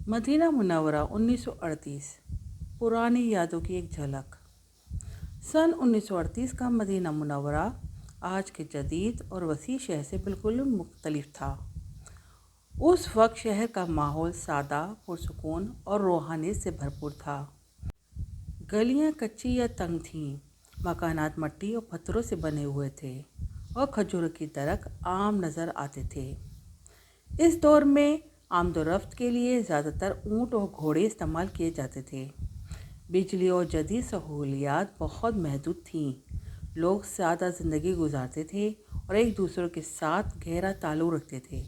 مدینہ منورہ 1938 پرانی یادوں کی ایک جھلک۔ سن 1938 کا مدینہ منورہ آج کے جدید اور وسیع شہر سے بالکل مختلف تھا۔ اس وقت شہر کا ماحول سادہ، پرسکون اور روحانیت سے بھرپور تھا۔ گلیاں کچی یا تنگ تھیں، مکانات مٹی اور پتھروں سے بنے ہوئے تھے اور کھجوروں کی درخت عام نظر آتے تھے۔ اس دور میں آمد و رفت کے لیے زیادہ تر اونٹ اور گھوڑے استعمال کیے جاتے تھے۔ بجلی اور جدید سہولیات بہت محدود تھیں۔ لوگ سادہ زندگی گزارتے تھے اور ایک دوسرے کے ساتھ گہرا تعلق رکھتے تھے۔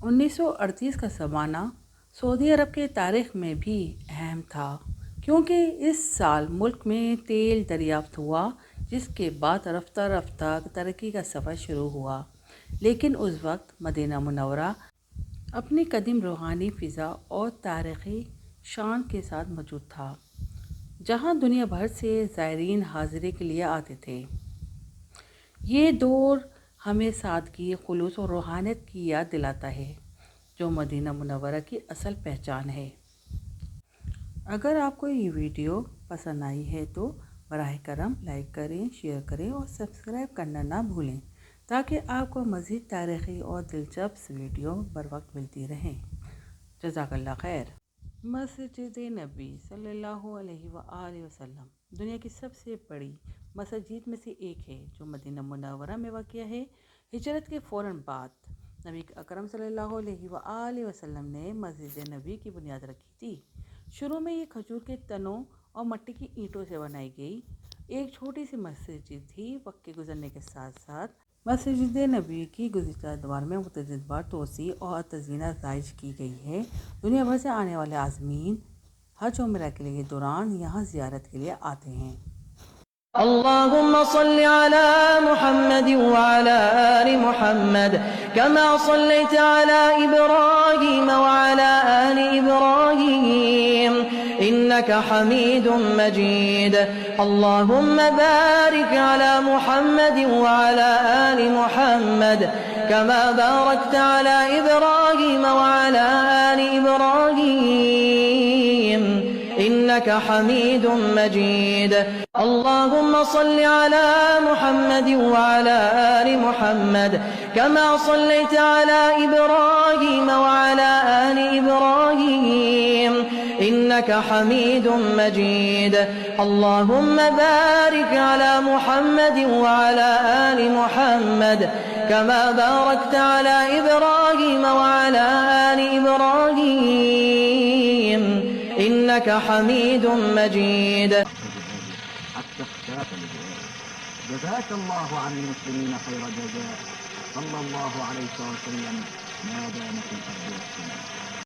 1938 کا زمانہ سعودی عرب کے تاریخ میں بھی اہم تھا، کیونکہ اس سال ملک میں تیل دریافت ہوا، جس کے بعد رفتہ رفتہ ترقی کا سفر شروع ہوا۔ لیکن اس وقت مدینہ منورہ اپنی قدیم روحانی فضا اور تاریخی شان کے ساتھ موجود تھا، جہاں دنیا بھر سے زائرین حاضری کے لیے آتے تھے۔ یہ دور ہمیں سادگی، خلوص اور روحانیت کی یاد دلاتا ہے، جو مدینہ منورہ کی اصل پہچان ہے۔ اگر آپ کو یہ ویڈیو پسند آئی ہے تو براہ کرم لائک کریں، شیئر کریں اور سبسکرائب کرنا نہ بھولیں، تاکہ آپ کو مزید تاریخی اور دلچسپ ویڈیو بروقت ملتی رہیں۔ جزاک اللہ خیر۔ مسجد نبی صلی اللہ علیہ وآلہ وسلم دنیا کی سب سے بڑی مساجد میں سے ایک ہے، جو مدینہ منورہ میں واقع ہے۔ ہجرت کے فوراً بعد نبی اکرم صلی اللہ علیہ وآلہ وسلم نے مسجد نبی کی بنیاد رکھی تھی۔ شروع میں یہ کھجور کے تنوں اور مٹی کی اینٹوں سے بنائی گئی ایک چھوٹی سی مسجد تھی۔ وقت کے گزرنے کے ساتھ ساتھ مسجد نبی کی گزشتہ ادوار میں متعدد بار توسیع اور تزئینات رائج کی گئی ہے۔ دنیا بھر سے آنے والے عازمین حج و عمرہ کے لیے دوران یہاں زیارت کے لیے آتے ہیں۔ اللهم صل على محمد وعلى آل محمد كما صليت على إبراهيم وعلى آل إبراهيم إنك حميد مجيد اللهم بارك على محمد وعلى آل محمد كما باركت على إبراهيم وعلى آل إبراهيم إنك حميد مجيد اللهم صل على محمد وعلى آل محمد كما صليت على إبراهيم وعلى آل إبراهيم إنك حميد مجيد اللهم بارك على محمد وعلى آل محمد كما باركت على إبراهيم وعلى آل إبراهيم إنك حميد مجيد. جزاك الله عن المسلمين خير جزاء صلى الله عليه وسلم ما دامت الأرض والسماء.